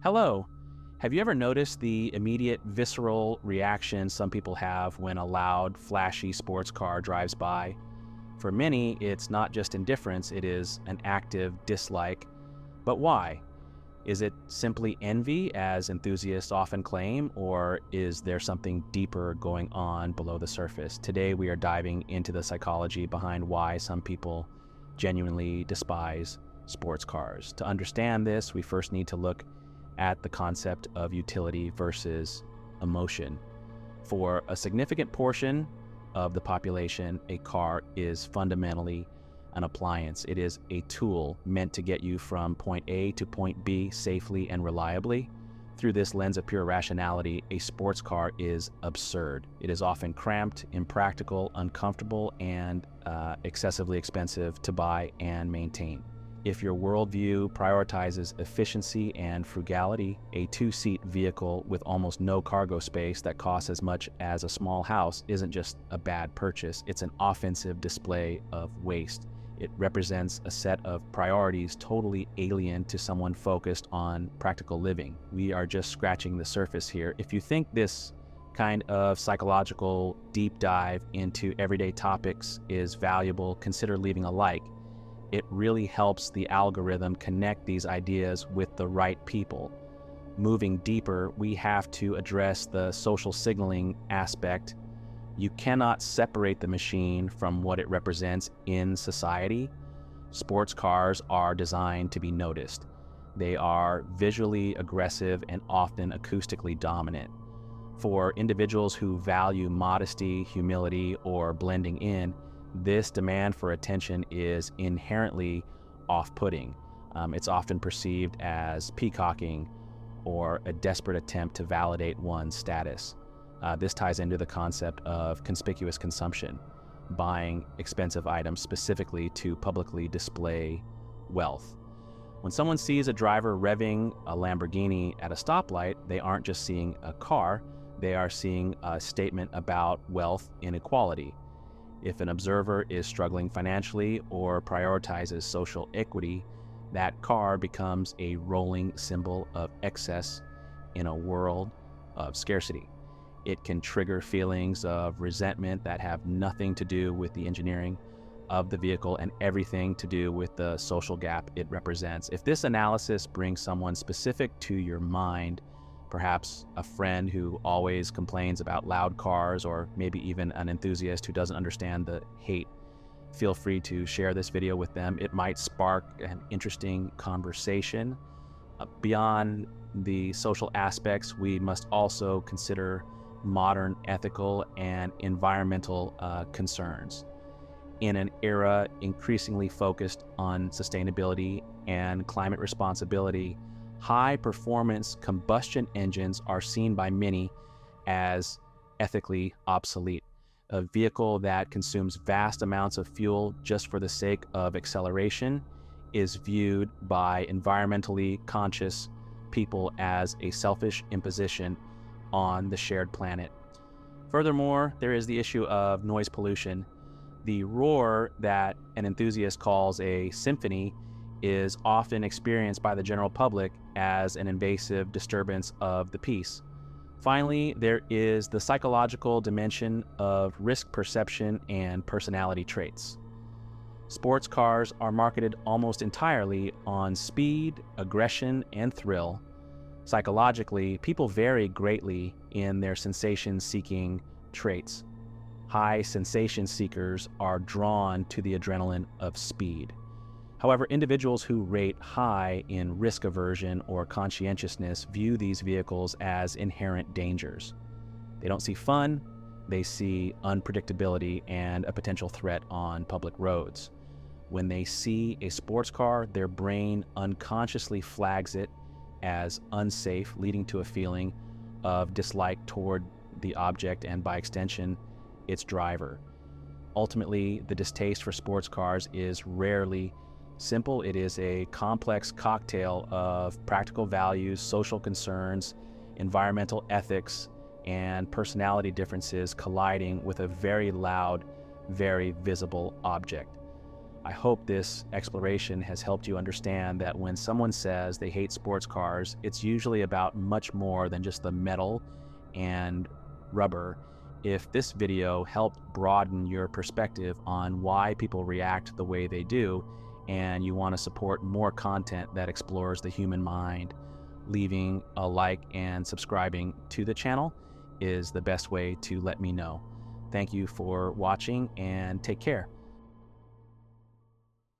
Hello. Have you ever noticed the immediate visceral reaction some people have when a loud, flashy sports car drives by? For many, it's not just indifference, it is an active dislike. But why? Is it simply envy, as enthusiasts often claim, or is there something deeper going on below the surface? Today, we are diving into the psychology behind why some people genuinely despise sports cars. To understand this, we first need to look at the concept of utility versus emotion. For a significant portion of the population, a car is fundamentally an appliance. It is a tool meant to get you from point A to point B safely and reliably. Through this lens of pure rationality, a sports car is absurd. It is often cramped, impractical, uncomfortable, and excessively expensive to buy and maintain. If your worldview prioritizes efficiency and frugality, a two-seat vehicle with almost no cargo space that costs as much as a small house isn't just a bad purchase, it's an offensive display of waste. It represents a set of priorities totally alien to someone focused on practical living. We are just scratching the surface here. If you think this kind of psychological deep dive into everyday topics is valuable, consider leaving a like. It really helps the algorithm connect these ideas with the right people. Moving deeper, we have to address the social signaling aspect. You cannot separate the machine from what it represents in society. Sports cars are designed to be noticed. They are visually aggressive and often acoustically dominant. For individuals who value modesty, humility, or blending in, this demand for attention is inherently off-putting. It's often perceived as peacocking or a desperate attempt to validate one's status. This ties into the concept of conspicuous consumption, buying expensive items specifically to publicly display wealth. When someone sees a driver revving a Lamborghini at a stoplight, they aren't just seeing a car, they are seeing a statement about wealth inequality. If an observer is struggling financially or prioritizes social equity, that car becomes a rolling symbol of excess in a world of scarcity. It can trigger feelings of resentment that have nothing to do with the engineering of the vehicle and everything to do with the social gap it represents. If this analysis brings someone specific to your mind, perhaps a friend who always complains about loud cars, or maybe even an enthusiast who doesn't understand the hate, feel free to share this video with them. It might spark an interesting conversation. Beyond the social aspects, we must also consider modern ethical and environmental concerns. In an era increasingly focused on sustainability and climate responsibility, high-performance combustion engines are seen by many as ethically obsolete. A vehicle that consumes vast amounts of fuel just for the sake of acceleration is viewed by environmentally conscious people as a selfish imposition on the shared planet. Furthermore, there is the issue of noise pollution. The roar that an enthusiast calls a symphony is often experienced by the general public as an invasive disturbance of the peace. Finally, there is the psychological dimension of risk perception and personality traits. Sports cars are marketed almost entirely on speed, aggression, and thrill. Psychologically, people vary greatly in their sensation-seeking traits. High sensation seekers are drawn to the adrenaline of speed. However, individuals who rate high in risk aversion or conscientiousness view these vehicles as inherent dangers. They don't see fun, they see unpredictability and a potential threat on public roads. When they see a sports car, their brain unconsciously flags it as unsafe, leading to a feeling of dislike toward the object and, by extension, its driver. Ultimately, the distaste for sports cars is rarely simple. It is a complex cocktail of practical values, social concerns, environmental ethics, and personality differences colliding with a very loud, very visible object. I hope this exploration has helped you understand that when someone says they hate sports cars, it's usually about much more than just the metal and rubber. If this video helped broaden your perspective on why people react the way they do, and you want to support more content that explores the human mind, leaving a like and subscribing to the channel is the best way to let me know. Thank you for watching and take care.